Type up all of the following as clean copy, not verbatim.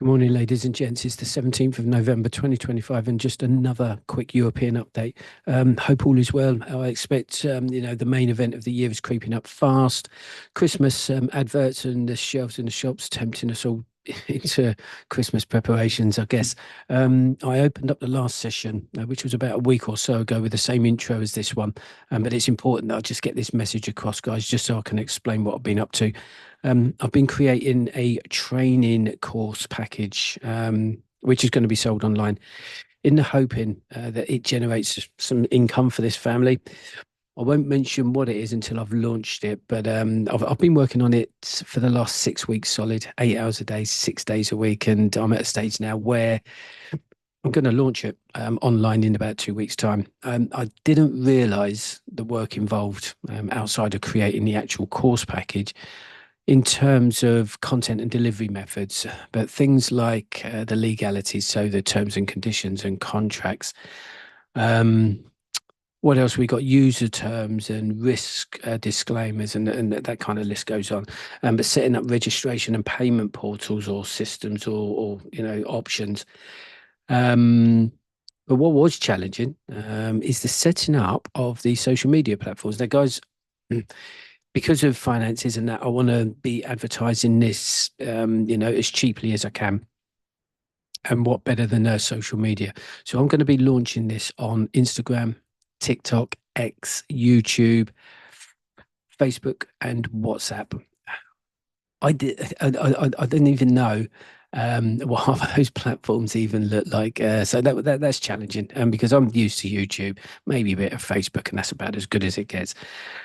Good morning, ladies and gents. It's the 17th of November 2025, and just another quick European update. Hope all is well. I expect, the main event of the year is creeping up fast. Christmas adverts and the shelves in the shops tempting us all into Christmas preparations, I guess. I opened up the last session, which was about a week or so ago, with the same intro as this one. But it's important that I just get this message across, guys, just so I can explain what I've been up to. I've been creating a training course package, which is going to be sold online in the hoping that it generates some income for this family. I won't mention what it is until I've launched it, but I've been working on it for the last 6 weeks solid, 8 hours a day, 6 days a week. And I'm at a stage now where I'm going to launch it online in about 2 weeks' time. I didn't realize the work involved outside of creating the actual course package in terms of content and delivery methods, but things like the legalities, so the terms and conditions and contracts. What else? We got user terms and risk disclaimers, and that kind of list goes on. But setting up registration and payment portals or systems or options. But what was challenging is the setting up of the social media platforms. Now, guys, because of finances and that, I want to be advertising this, as cheaply as I can. And what better than social media? So I'm going to be launching this on Instagram, TikTok, X, YouTube, Facebook, and WhatsApp. I didn't even know what half of those platforms even look like. So that's challenging, because I'm used to YouTube, maybe a bit of Facebook, and that's about as good as it gets.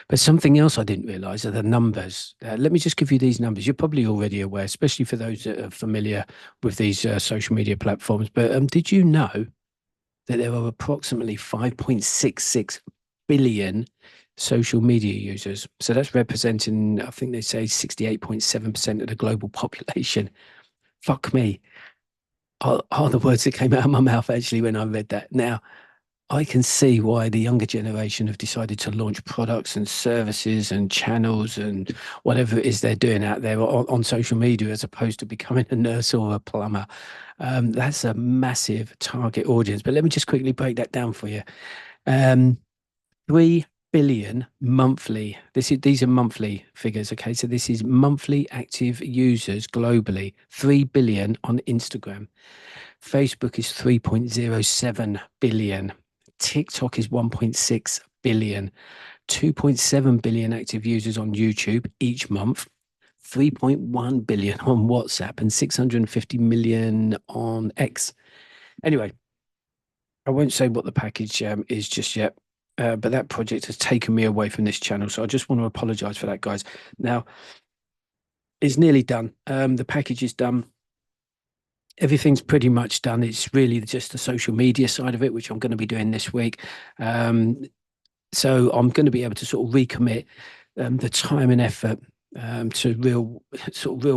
But something else I didn't realize are the numbers. Let me just give you these numbers. You're probably already aware, especially for those that are familiar with these social media platforms. But did you know that there are approximately 5.66 billion social media users? So that's representing, I think they say 68.7% of the global population. Fuck me. Are the words that came out of my mouth actually when I read that. Now, I can see why the younger generation have decided to launch products and services and channels and whatever it is they're doing out there on social media, as opposed to becoming a nurse or a plumber. That's a massive target audience. But let me just quickly break that down for you. 3 billion monthly. These are monthly figures. Okay, so this is monthly active users globally. 3 billion on Instagram. Facebook is 3.07 billion. TikTok is 1.6 billion. 2.7 billion active users on YouTube each month. 3.1 billion on WhatsApp and 650 million on X. Anyway, I won't say what the package is just yet. But that project has taken me away from this channel. So I just want to apologize for that, guys. Now, it's nearly done. The package is done. Everything's pretty much done. It's really just the social media side of it, which I'm going to be doing this week. So I'm going to be able to sort of recommit the time and effort to real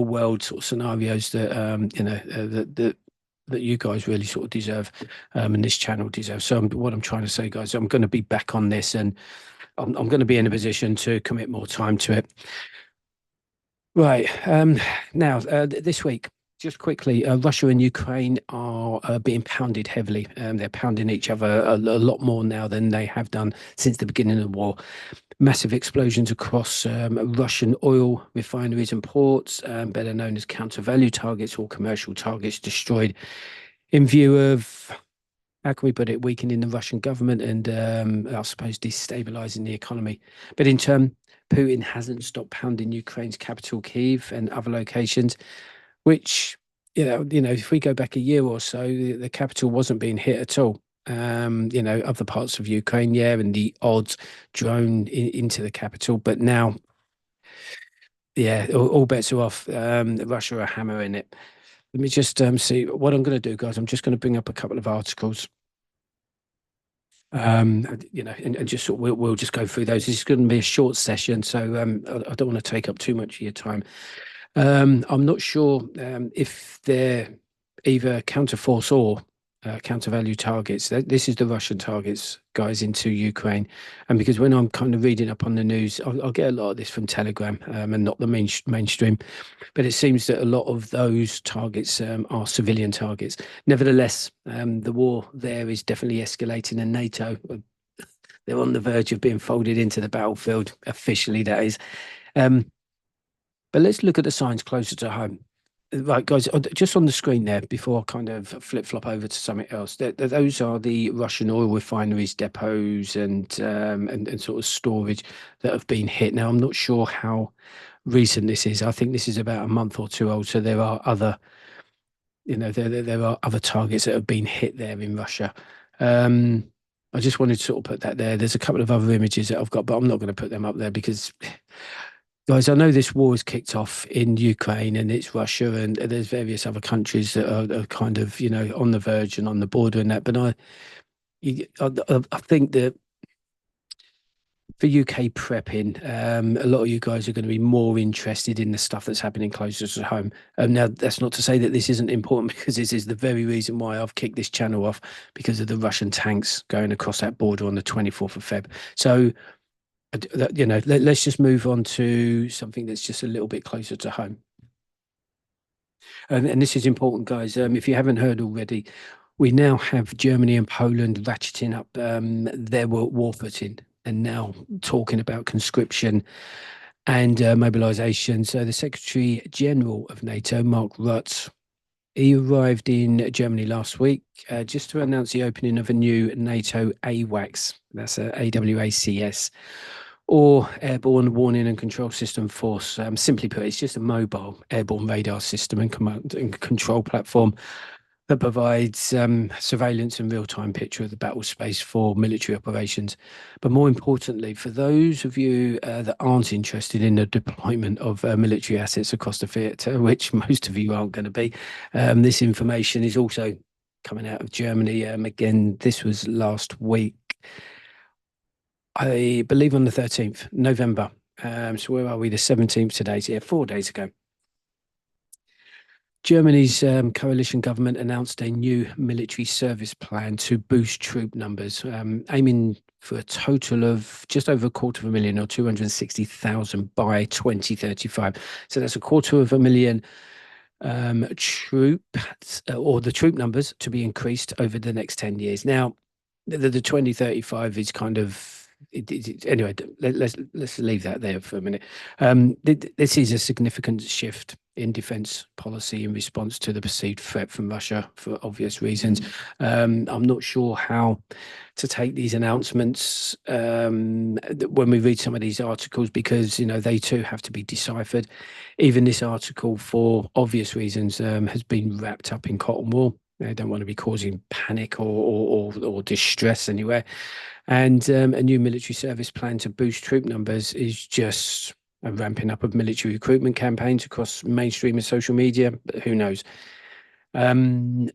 world sort of scenarios that that you guys really sort of deserve, and this channel deserves. So what I'm trying to say, guys, I'm going to be back on this, and I'm going to be in a position to commit more time to it. Right. Now, this week, just quickly, Russia and Ukraine are being pounded heavily. They're pounding each other a lot more now than they have done since the beginning of the war. Massive explosions across Russian oil refineries and ports, better known as counter-value targets or commercial targets, destroyed in view of, how can we put it, weakening the Russian government and, I suppose, destabilizing the economy. But in turn, Putin hasn't stopped pounding Ukraine's capital, Kyiv, and other locations, which, if we go back a year or so, the capital wasn't being hit at all. Other parts of Ukraine, yeah, and the odds drone into the capital. But now, yeah, all bets are off. Russia are hammering it. Let me just see what I'm going to do, guys. I'm just going to bring up a couple of articles. And just we'll just go through those. This is going to be a short session, so I don't want to take up too much of your time. I'm not sure if they're either counterforce or counter-value targets. This is the Russian targets, guys, into Ukraine. And because when I'm kind of reading up on the news, I'll get a lot of this from Telegram and not the mainstream. But it seems that a lot of those targets are civilian targets. Nevertheless, the war there is definitely escalating, and NATO, they're on the verge of being folded into the battlefield, officially, that is. Um, but let's look at the signs closer to home. Right, guys, just on the screen there, before I kind of flip-flop over to something else, those are the Russian oil refineries, depots, and sort of storage that have been hit. Now, I'm not sure how recent this is. I think this is about a month or two old. So there are other, there are other targets that have been hit there in Russia. Um, I just wanted to sort of put that there. There's a couple of other images that I've got, but I'm not going to put them up there because, guys, I know this war has kicked off in Ukraine and it's Russia, and there's various other countries that are kind of, on the verge and on the border and that. But I think that for UK prepping, a lot of you guys are going to be more interested in the stuff that's happening closer to home. Now, that's not to say that this isn't important, because this is the very reason why I've kicked this channel off, because of the Russian tanks going across that border on the 24th of Feb. So, let's just move on to something that's just a little bit closer to home. And this is important, guys. If you haven't heard already, we now have Germany and Poland ratcheting up their war footing, and now talking about conscription and mobilization. So the Secretary General of NATO, Mark Rutte, he arrived in Germany last week just to announce the opening of a new NATO AWACS, that's AWACS, or Airborne Warning and Control System Force. Simply put, it's just a mobile airborne radar system and command and control platform that provides surveillance and real-time picture of the battle space for military operations. But more importantly, for those of you that aren't interested in the deployment of military assets across the theatre, which most of you aren't going to be, this information is also coming out of Germany. Again, this was last week, I believe on the 13th November. So where are we? The 17th today. So yeah, 4 days ago. Germany's coalition government announced a new military service plan to boost troop numbers, aiming for a total of just over 250,000 or 260,000 by 2035. So that's 250,000 troops, or the troop numbers to be increased over the next 10 years. Now, the 2035 is kind of anyway. Let's leave that there for a minute. This is a significant shift in defence policy in response to the perceived threat from Russia, for obvious reasons. I'm not sure how to take these announcements when we read some of these articles, because they too have to be deciphered. Even this article, for obvious reasons, has been wrapped up in cotton wool. They don't want to be causing panic or distress anywhere. And a new military service plan to boost troop numbers is just a ramping up of military recruitment campaigns across mainstream and social media. But who knows? That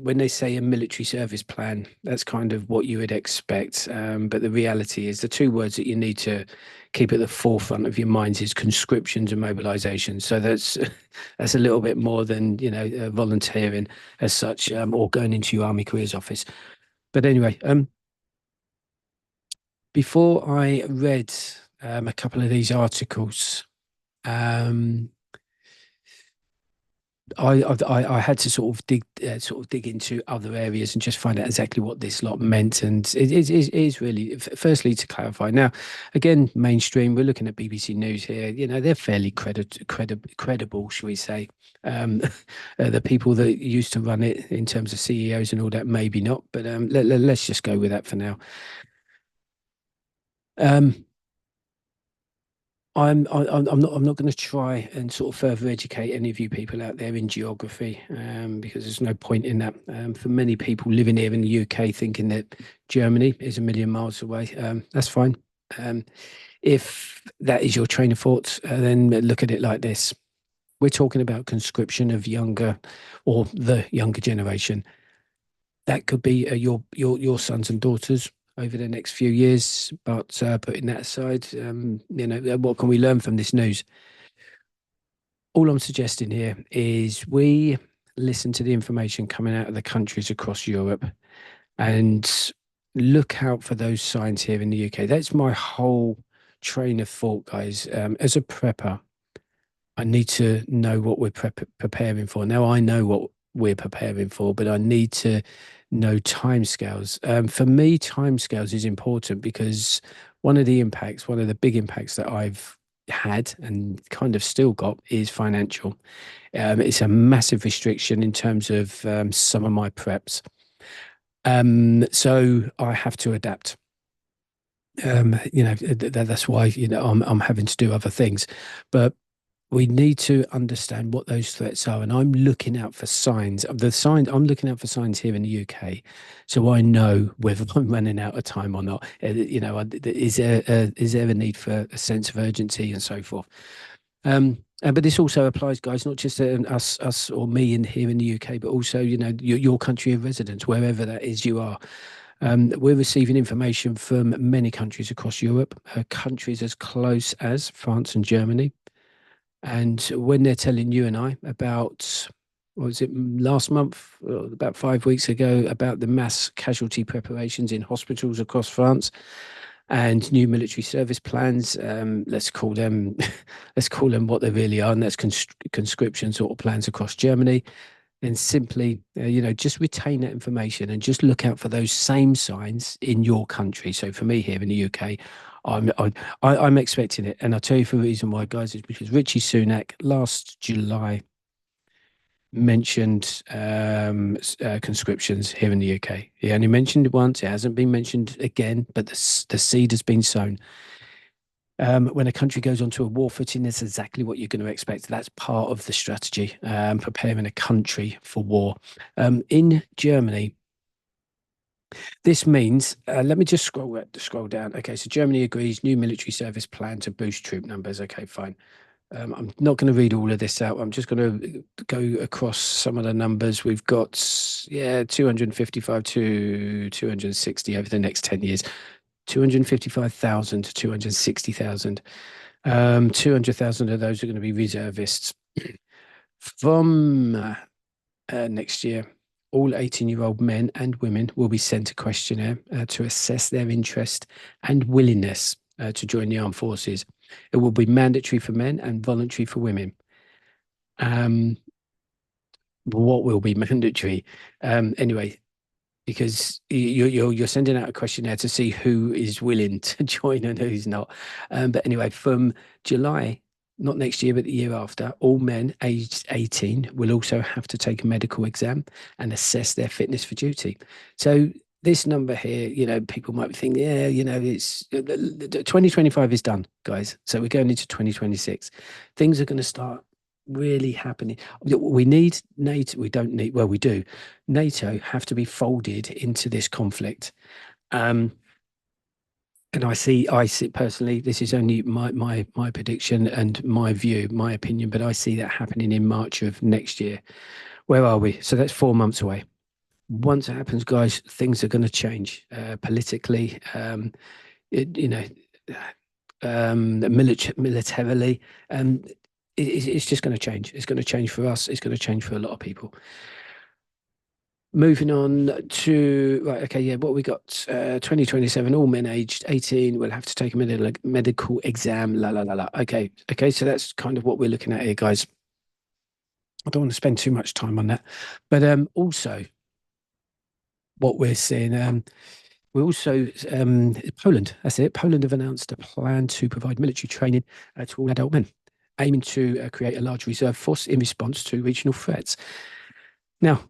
when they say a military service plan, that's kind of what you would expect. But the reality is, the two words that you need to keep at the forefront of your minds is conscriptions and mobilization. So that's a little bit more than volunteering as such, or going into your army careers office. But anyway, before I read a couple of these articles, I had to sort of dig into other areas and just find out exactly what this lot meant. And it is really, firstly, to clarify. Now, again, mainstream, we're looking at BBC News here. They're fairly credible, shall we say. The people that used to run it in terms of CEOs and all that, maybe not. But let's just go with that for now. I'm not going to try and sort of further educate any of you people out there in geography, because there's no point in that. For many people living here in the UK, thinking that Germany is a million miles away, that's fine. If that is your train of thought, then look at it like this. We're talking about conscription of younger, or the younger generation. That could be your sons and daughters over the next few years. But putting that aside, what can we learn from this news? All I'm suggesting here is we listen to the information coming out of the countries across Europe and look out for those signs here in the UK. That's my whole train of thought, guys. As a prepper, I need to know what we're preparing for. Now I know what we're preparing for, but I need to know timescales. For me, timescales is important because one of the big impacts that I've had and kind of still got is financial. It's a massive restriction in terms of some of my preps. So I have to adapt. That's why, I'm having to do other things. But we need to understand what those threats are. And I'm looking out for signs. I'm looking out for signs here in the UK, so I know whether I'm running out of time or not. Is there a need for a sense of urgency and so forth? But this also applies, guys, not just to us or me in here in the UK, but also, your country of residence, wherever that is you are. We're receiving information from many countries across Europe, countries as close as France and Germany. And when they're telling you and I about, what was it, last month, about 5 weeks ago, about the mass casualty preparations in hospitals across France and new military service plans, let's call them what they really are, and that's conscription sort of plans across Germany. And simply, just retain that information and just look out for those same signs in your country. So for me here in the UK, I'm expecting it, and I'll tell you for the reason why, guys, is because Richie Sunak last July mentioned conscriptions here in the UK. He only mentioned it once; it hasn't been mentioned again. But the seed has been sown. When a country goes onto a war footing, that's exactly what you're going to expect. That's part of the strategy, preparing a country for war. In Germany, this means, let me just scroll down. Okay, so Germany agrees new military service plan to boost troop numbers. Okay, fine. I'm not going to read all of this out. I'm just going to go across some of the numbers. We've got, 255 to 260 over the next 10 years. 255,000 to 260,000. 200,000 of those are going to be reservists. From next year, all 18-year-old men and women will be sent a questionnaire to assess their interest and willingness to join the armed forces. It will be mandatory for men and voluntary for women. What will be mandatory? Anyway, because you're sending out a questionnaire to see who is willing to join and who's not. But anyway, from July, not next year, but the year after, all men aged 18 will also have to take a medical exam and assess their fitness for duty. So this number here, people might think, it's 2025 is done, guys. So we're going into 2026. Things are going to start really happening. We need NATO. We don't need, well, we do. NATO have to be folded into this conflict. And I see personally, this is only my prediction and my view, my opinion, but I see that happening in March of next year. Where are we? So that's 4 months away. Once it happens, guys, things are going to change politically, militarily. It's just going to change. It's going to change for us. It's going to change for a lot of people. Moving on to, right, okay, yeah, what we got, 2027, all men aged 18 will have to take a medical exam, Okay, so that's kind of what we're looking at here, guys. I don't want to spend too much time on that. But also, what we're seeing, we're also, Poland, that's it. Poland have announced a plan to provide military training to all adult men, aiming to create a large reserve force in response to regional threats. Now,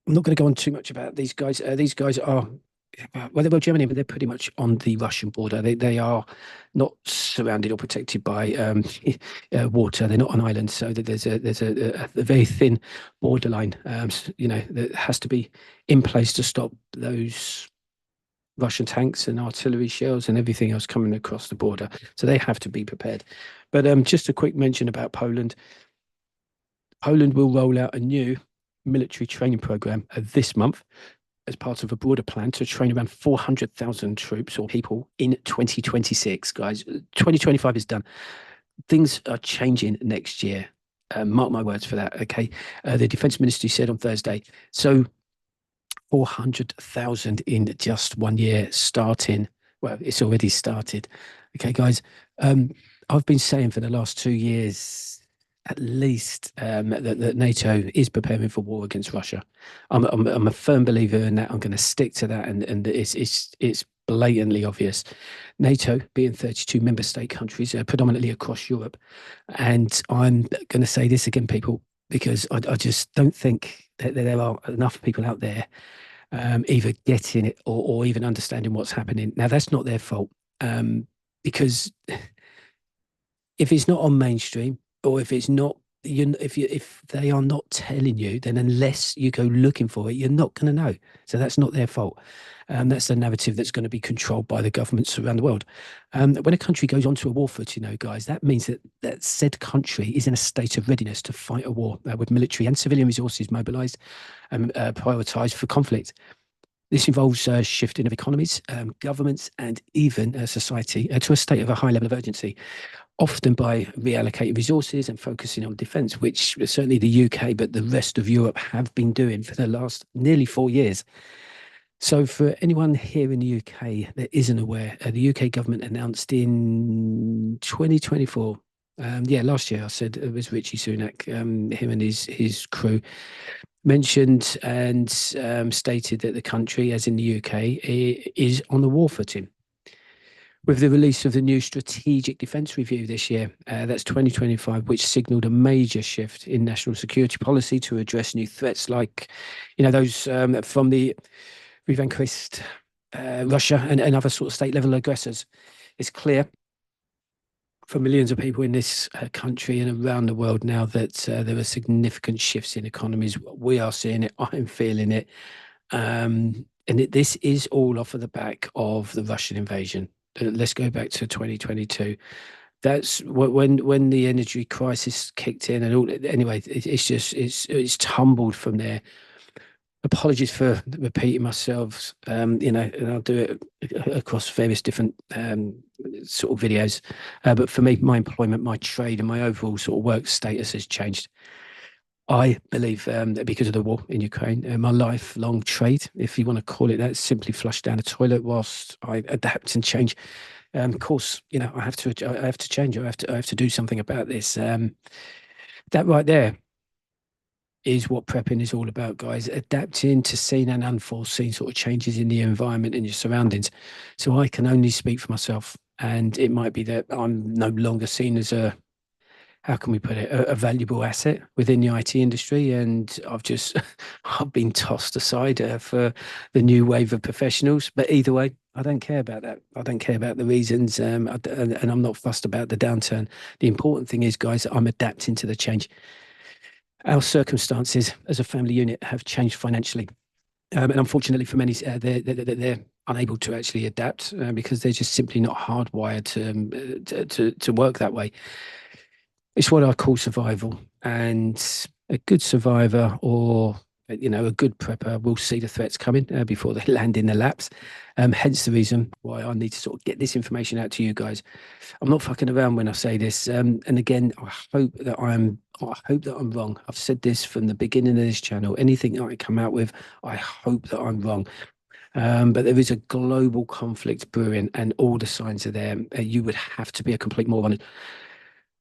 I'm not going to go on too much about these guys. These guys are, well, they're Germany, but they're pretty much on the Russian border. They are not surrounded or protected by water. They're not on islands, so that there's a very thin borderline, that has to be in place to stop those Russian tanks and artillery shells and everything else coming across the border. So they have to be prepared. But just a quick mention about Poland. Poland will roll out a new military training program this month as part of a broader plan to train around 400,000 troops or people in 2026, guys. 2025 is done. Things are changing next year. Mark my words for that. Okay. The defense ministry said on Thursday. So 400,000 in just 1 year starting. Well, it's already started. Okay, guys. I've been saying for the last 2 years, at least, that NATO is preparing for war against Russia. I'm a firm believer in that. I'm going to stick to that, and it's blatantly obvious. NATO being 32 member state countries, predominantly across Europe, and I'm going to say this again, people, because I just don't think that there are enough people out there either getting it or even understanding what's happening. Now, that's not their fault, because if it's not on mainstream, or if it's not, if they are not telling you, then unless you go looking for it, you're not going to know. So that's not their fault. That's the narrative that's going to be controlled by the governments around the world. When a country goes onto a war foot, guys, that means that said country is in a state of readiness to fight a war with military and civilian resources mobilized and prioritized for conflict. This involves shifting of economies, governments, and even society to a state of a high level of urgency, often by reallocating resources and focusing on defence, which certainly the UK, but the rest of Europe have been doing for the last nearly 4 years. So for anyone here in the UK that isn't aware, the UK government announced in 2024, last year, I said it was Richie Sunak, him and his crew, mentioned and stated that the country, as in the UK, is on the war footing. With the release of the new Strategic Defence Review this year, that's 2025, which signalled a major shift in national security policy to address new threats like, those from the revanquished Russia and other sort of state-level aggressors. It's clear for millions of people in this country and around the world now that there are significant shifts in economies. We are seeing it. I'm feeling it. And this is all off of the back of the Russian invasion. Let's go back to 2022. That's when the energy crisis kicked in, and all. Anyway, it's tumbled from there. Apologies for repeating myself, and I'll do it across various different sort of videos. But for me, my employment, my trade, and my overall sort of work status has changed. I believe that because of the war in Ukraine, my lifelong trade, if you want to call it that, simply flushed down the toilet whilst I adapt and change. Of course, I have to change. I have to do something about this. That right there is what prepping is all about, guys. Adapting to seen and unforeseen sort of changes in the environment and your surroundings. So I can only speak for myself, and it might be that I'm no longer seen as how can we put it, a valuable asset within the IT industry. And I've been tossed aside for the new wave of professionals. But either way, I don't care about that. I don't care about the reasons, and I'm not fussed about the downturn. The important thing is, guys, I'm adapting to the change. Our circumstances as a family unit have changed financially. And unfortunately for many, they're unable to actually adapt because they're just simply not hardwired to work that way. It's what I call survival, and a good survivor or a good prepper will see the threats coming before they land in their laps. Hence the reason why I need to sort of get this information out to you guys. I'm not fucking around when I say this. And again, I hope that I'm wrong. I've said this from the beginning of this channel. Anything that I come out with, I hope that I'm wrong. But there is a global conflict brewing, and all the signs are there. You would have to be a complete moron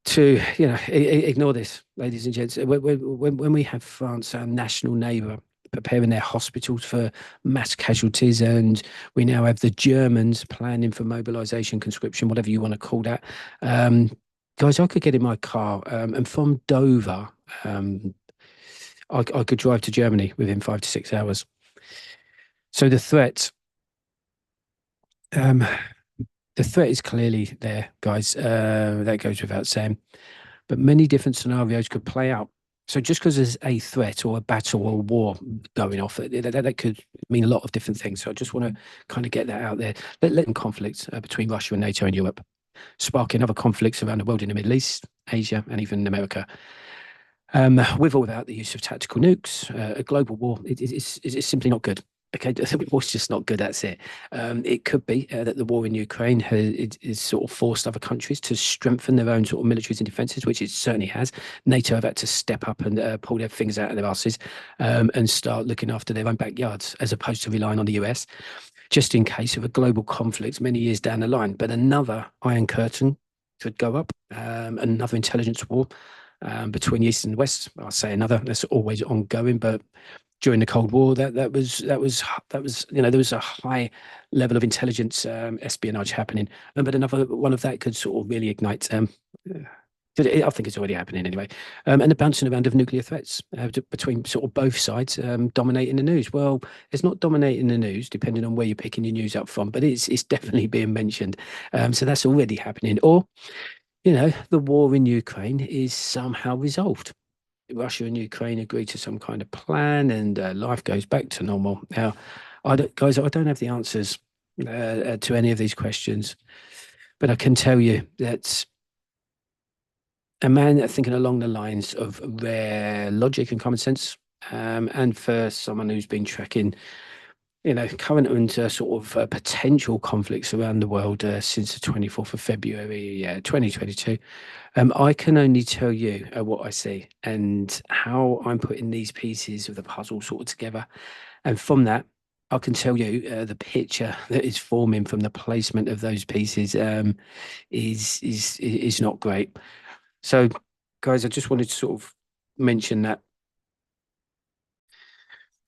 to ignore this, ladies and gents. When we have France, our national neighbour, preparing their hospitals for mass casualties, and we now have the Germans planning for mobilisation, conscription, whatever you want to call that. Guys, I could get in my car and from Dover, I could drive to Germany within 5 to 6 hours. So the threat is clearly there, guys. That goes without saying. But many different scenarios could play out. So just because there's a threat or a battle or a war going off, that could mean a lot of different things. So I just want to kind of get that out there. Let conflicts between Russia and NATO and Europe, sparking other conflicts around the world in the Middle East, Asia, and even America. With or without the use of tactical nukes, a global war is simply not good. Okay, the war's just not good. That's it. It could be that the war in Ukraine is sort of forced other countries to strengthen their own sort of militaries and defences, which it certainly has. NATO have had to step up and pull their fingers out of their asses and start looking after their own backyards, as opposed to relying on the US, just in case of a global conflict many years down the line. But another Iron Curtain could go up, another intelligence war between the East and the West. I'll say another. That's always ongoing, but during the Cold War, that was there was a high level of intelligence espionage happening, but another one of that could sort of really ignite. I think it's already happening anyway, and the bouncing around of nuclear threats between sort of both sides dominating the news. Well, it's not dominating the news, depending on where you're picking your news up from, but it's definitely being mentioned. So that's already happening. Or the war in Ukraine is somehow resolved. Russia and Ukraine agree to some kind of plan, and life goes back to normal. Now, guys, I don't have the answers to any of these questions, but I can tell you that a man thinking along the lines of rare logic and common sense, and for someone who's been tracking, current and sort of potential conflicts around the world since the 24th of February, 2022. I can only tell you what I see and how I'm putting these pieces of the puzzle sort of together. And from that, I can tell you the picture that is forming from the placement of those pieces is not great. So, guys, I just wanted to sort of mention that.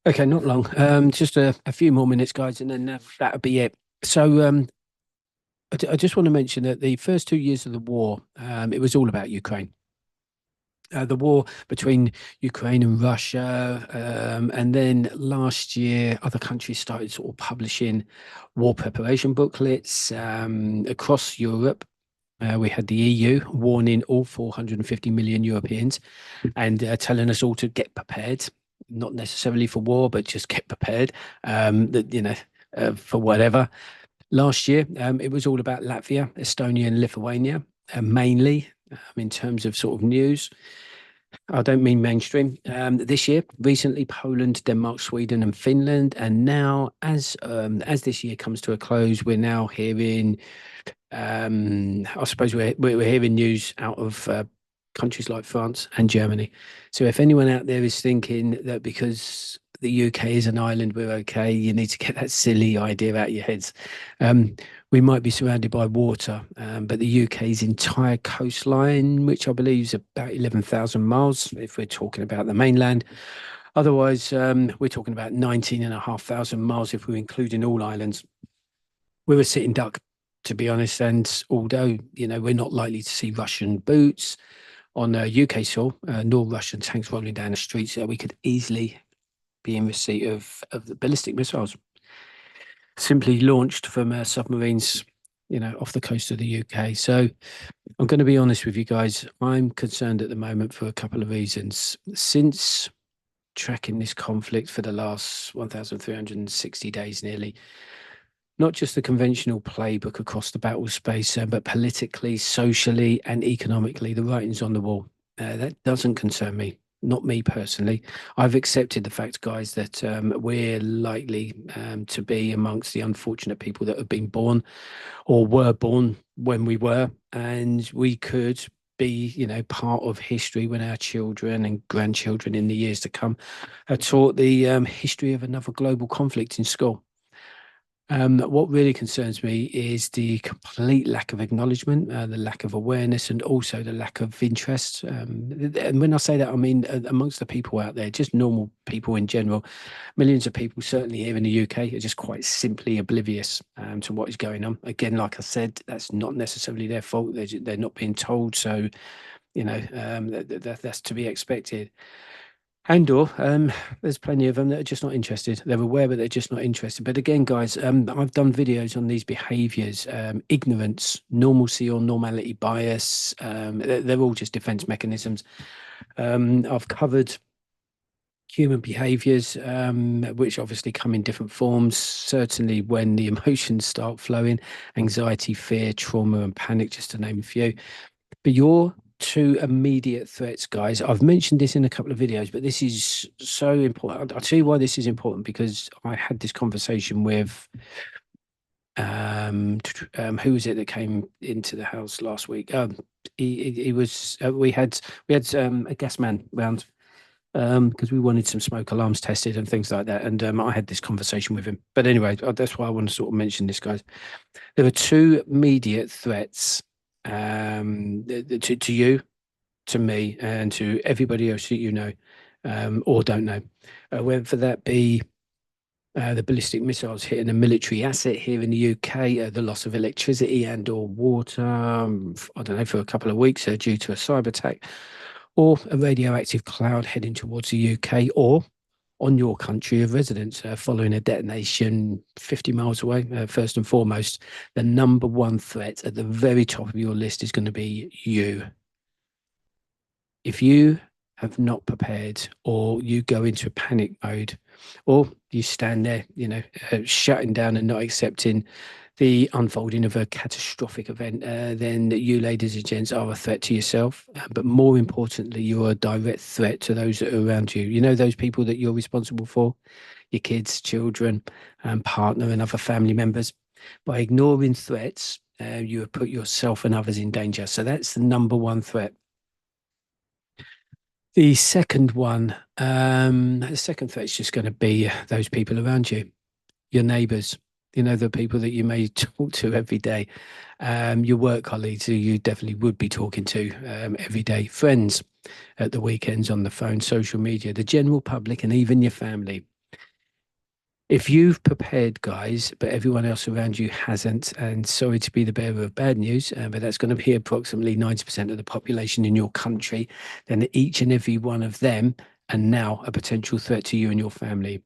Okay, not long. Just a few more minutes, guys, and then that'll be it. So, I just want to mention that the first 2 years of the war, it was all about Ukraine. The war between Ukraine and Russia, and then last year, other countries started sort of publishing war preparation booklets across Europe. We had the EU warning all 450 million Europeans and telling us all to get prepared, not necessarily for war, but just get prepared, for whatever. Last year, it was all about Latvia, Estonia, and Lithuania, mainly in terms of sort of news. I don't mean mainstream. This year, recently, Poland, Denmark, Sweden, and Finland, and now, as this year comes to a close, we're now hearing. I suppose we're hearing news out of countries like France and Germany. So if anyone out there is thinking that because the UK is an island, we're okay, you need to get that silly idea out of your heads. We might be surrounded by water, but the UK's entire coastline, which I believe is about 11,000 miles, if we're talking about the mainland. Otherwise, we're talking about 19,500 miles if we're including all islands. We're a sitting duck, to be honest. And although, we're not likely to see Russian boots on UK soil, nor Russian tanks rolling down the streets, we could easily be in receipt of the ballistic missiles simply launched from submarines, off the coast of the UK. So I'm going to be honest with you guys. I'm concerned at the moment for a couple of reasons. Since tracking this conflict for the last 1,360 days nearly, not just the conventional playbook across the battle space, but politically, socially, and economically, the writing's on the wall. That doesn't concern me, not me personally. I've accepted the fact, guys, that we're likely to be amongst the unfortunate people that have been born or were born when we were, and we could be, part of history when our children and grandchildren in the years to come are taught the history of another global conflict in school. What really concerns me is the complete lack of acknowledgement, the lack of awareness, and also the lack of interest. And when I say that, I mean amongst the people out there, just normal people in general. Millions of people, certainly here in the UK, are just quite simply oblivious to what is going on. Again, like I said, that's not necessarily their fault. They're not being told, so that's to be expected. And/or there's plenty of them that are just not interested. They're aware, but they're just not interested. But again, guys, I've done videos on these behaviors, ignorance, normalcy or normality bias. They're all just defense mechanisms. I've covered human behaviors, which obviously come in different forms. Certainly when the emotions start flowing, anxiety, fear, trauma, and panic, just to name a few. But your two immediate threats, guys. I've mentioned this in a couple of videos, but this is so important. I'll tell you why this is important, because I had this conversation with who was it that came into the house last week? He was we had a gas man round because we wanted some smoke alarms tested and things like that, and I had this conversation with him. But anyway, that's why I want to sort of mention this, guys. There are two immediate threats to you, to me, and to everybody else that you know or don't know, whether that be the ballistic missiles hitting a military asset here in the UK, the loss of electricity and or water, I don't know, for a couple of weeks due to a cyber attack, or a radioactive cloud heading towards the UK, or on your country of residence following a detonation 50 miles away. First and foremost, the number one threat at the very top of your list is going to be you. If you have not prepared, or you go into a panic mode, or you stand there, shutting down and not accepting the unfolding of a catastrophic event, then you, ladies and gents, are a threat to yourself. But more importantly, you're a direct threat to those that are around you. You know, those people that you're responsible for, your kids, children, partner, and other family members. By ignoring threats, you have put yourself and others in danger. So that's the number one threat. The second one, the second threat is just going to be those people around you, your neighbours, the people that you may talk to every day, your work colleagues who you definitely would be talking to every day, friends at the weekends on the phone, social media, the general public, and even your family. If you've prepared, guys, but everyone else around you hasn't, and sorry to be the bearer of bad news, but that's going to be approximately 90% of the population in your country, then each and every one of them are now a potential threat to you and your family.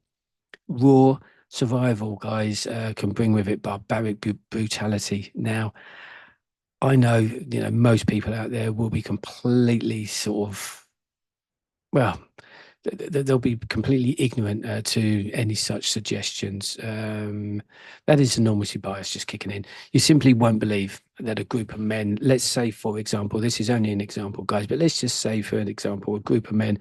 Raw survival, guys, can bring with it barbaric brutality. Now, I know, most people out there will be completely sort of, well, they'll be completely ignorant to any such suggestions. That is the normalcy bias just kicking in. You simply won't believe that a group of men, let's say, for example, this is only an example, guys, but let's just say, for an example, a group of men,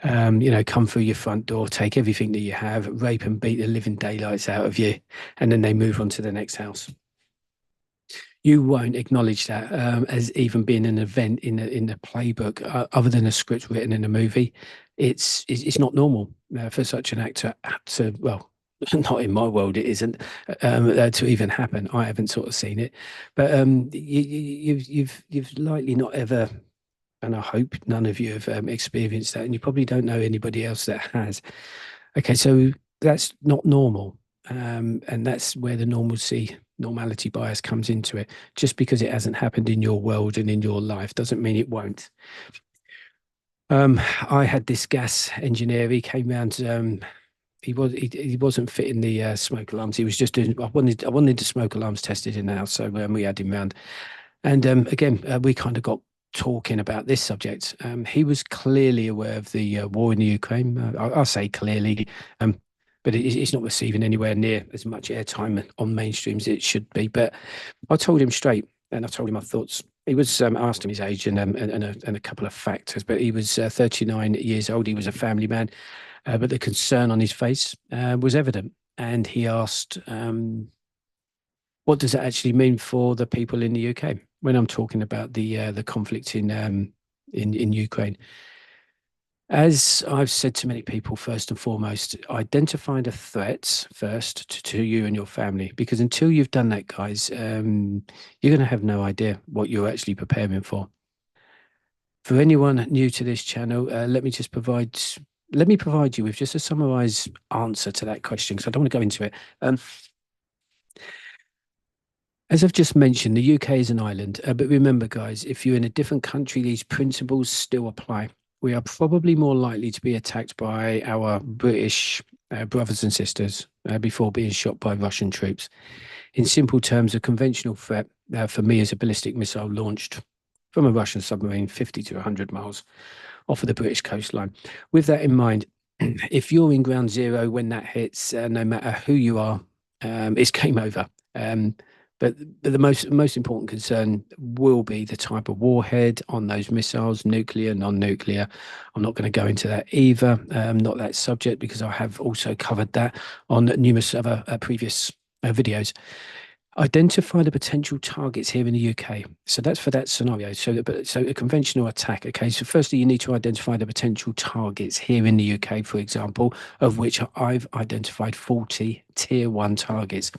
come through your front door, take everything that you have, rape and beat the living daylights out of you, and then they move on to the next house. You won't acknowledge that as even being an event in the playbook, other than a script written in a movie. It's not normal for such an actor to, well, not in my world, it isn't, to even happen. I haven't sort of seen it, but you've likely not ever, and I hope none of you have experienced that, and you probably don't know anybody else that has. Okay, so that's not normal, and that's where the normality bias comes into it. Just because it hasn't happened in your world and in your life doesn't mean it won't. I had this gas engineer. He came round. He wasn't fitting the smoke alarms. He was just doing. I wanted the smoke alarms tested in the house, so we had him round. And again, we kind of got talking about this subject. He was clearly aware of the war in the Ukraine. I'll say clearly, but it's not receiving anywhere near as much airtime on mainstream as it should be. But I told him straight, and I told him my thoughts. He was asked him his age and a couple of factors, but he was 39 years old. He was a family man, but the concern on his face was evident. And he asked, "What does it actually mean for the people in the UK?" When I'm talking about the conflict in Ukraine. As I've said to many people, first and foremost, identify the threats first to you and your family, because until you've done that, guys, you're going to have no idea what you're actually preparing for. For anyone new to this channel, let me provide you with just a summarized answer to that question, because I don't want to go into it. As I've just mentioned, the UK is an island, but remember, guys, if you're in a different country, these principles still apply. We are probably more likely to be attacked by our British brothers and sisters before being shot by Russian troops. In simple terms, a conventional threat for me is a ballistic missile launched from a Russian submarine 50 to 100 miles off of the British coastline. With that in mind, if you're in ground zero when that hits, no matter who you are, it's game over. But the most important concern will be the type of warhead on those missiles, nuclear, non-nuclear. I'm not going to go into that either, not that subject, because I have also covered that on numerous other previous videos. Identify the potential targets here in the UK. So that's for that scenario. So a conventional attack. Okay. So firstly, you need to identify the potential targets here in the UK, for example, of which I've identified 40 tier one targets.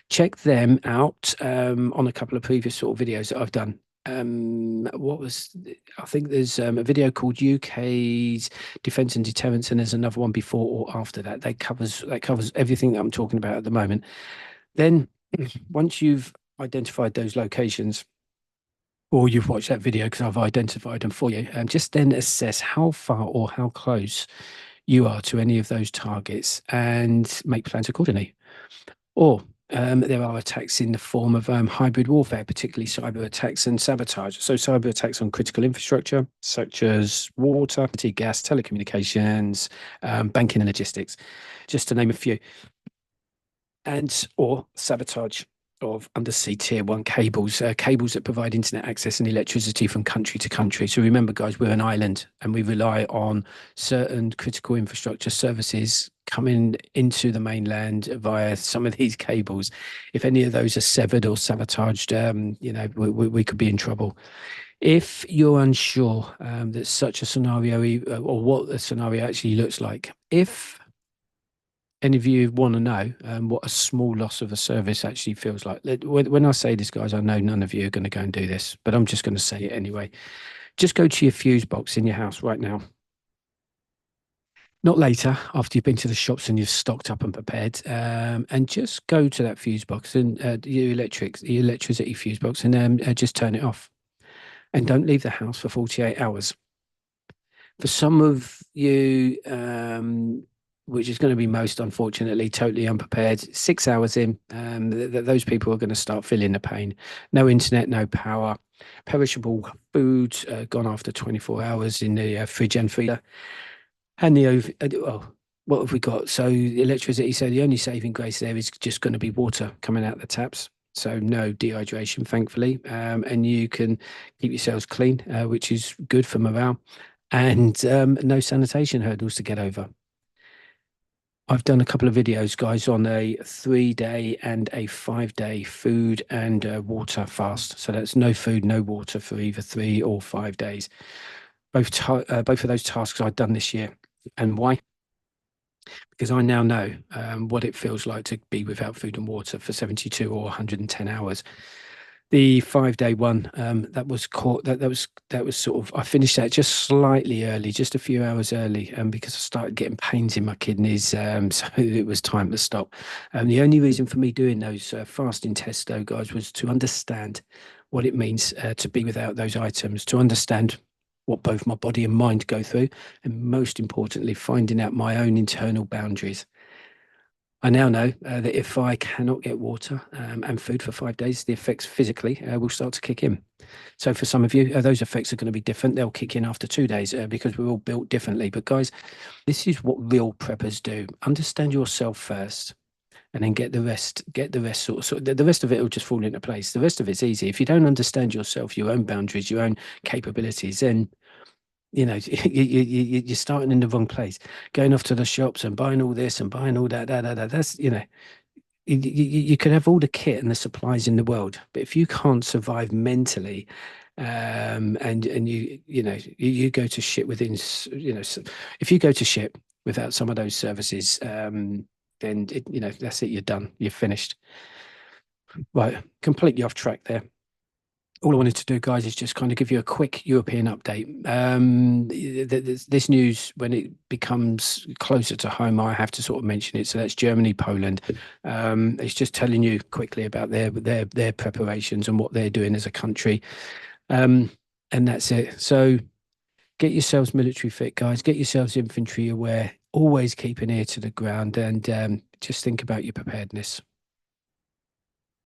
Check them out on a couple of previous sort of videos that I've done. I think there's a video called UK's Defence and Deterrence, and there's another one before or after that. That covers everything that I'm talking about at the moment. Then once you've identified those locations, or you've watched that video because I've identified them for you, just then assess how far or how close you are to any of those targets and make plans accordingly. Or there are attacks in the form of hybrid warfare, particularly cyber attacks and sabotage. So cyber attacks on critical infrastructure, such as water, gas, telecommunications, banking and logistics, just to name a few. Or sabotage of undersea tier one cables, cables that provide internet access and electricity from country to country. So remember, guys, we're an island and we rely on certain critical infrastructure services coming into the mainland via some of these cables. If any of those are severed or sabotaged, we could be in trouble. If you're unsure that such a scenario or what the scenario actually looks like, if any of you want to know what a small loss of a service actually feels like? When I say this, guys, I know none of you are going to go and do this, but I'm just going to say it anyway. Just go to your fuse box in your house right now. Not later, after you've been to the shops and you've stocked up and prepared, and just go to that fuse box and your electricity fuse box, and just turn it off. And don't leave the house for 48 hours. For some of you, which is going to be most unfortunately totally unprepared, 6 hours in, those people are going to start feeling the pain. No internet, no power, perishable food gone after 24 hours in the fridge and freezer. And what have we got? So electricity. So the only saving grace there is just going to be water coming out the taps. So no dehydration, thankfully. And you can keep yourselves clean, which is good for morale. And no sanitation hurdles to get over. I've done a couple of videos, guys, on a 3-day and a 5-day food and water fast. So that's no food, no water for either 3 or 5 days. Both of those tasks I've done this year. And why? Because I now know what it feels like to be without food and water for 72 or 110 hours. The 5-day one, that was sort of, I finished that just slightly early, just a few hours early, because I started getting pains in my kidneys, so it was time to stop. The only reason for me doing those fasting tests, though, guys, was to understand what it means to be without those items, to understand what both my body and mind go through, and most importantly, finding out my own internal boundaries. I now know that if I cannot get water and food for 5 days, the effects physically will start to kick in. So for some of you, those effects are going to be different. They'll kick in after 2 days because we're all built differently. But guys, this is what real preppers do. Understand yourself first, and then get the rest. The rest of it will just fall into place. The rest of it's easy. If you don't understand yourself, your own boundaries, your own capabilities, then you're starting in the wrong place, going off to the shops and buying all this and buying all that. That's, you could have all the kit and the supplies in the world, but if you can't survive mentally, and you go to shit within, if you go to shit without some of those services, then that's it. You're done. You're finished. Right, completely off track there. All I wanted to do, guys, is just kind of give you a quick European update. This news, when it becomes closer to home, I have to sort of mention it. So that's Germany, Poland. It's just telling you quickly about their preparations and what they're doing as a country. And that's it. So get yourselves military fit, guys. Get yourselves infantry aware. Always keep an ear to the ground, and just think about your preparedness.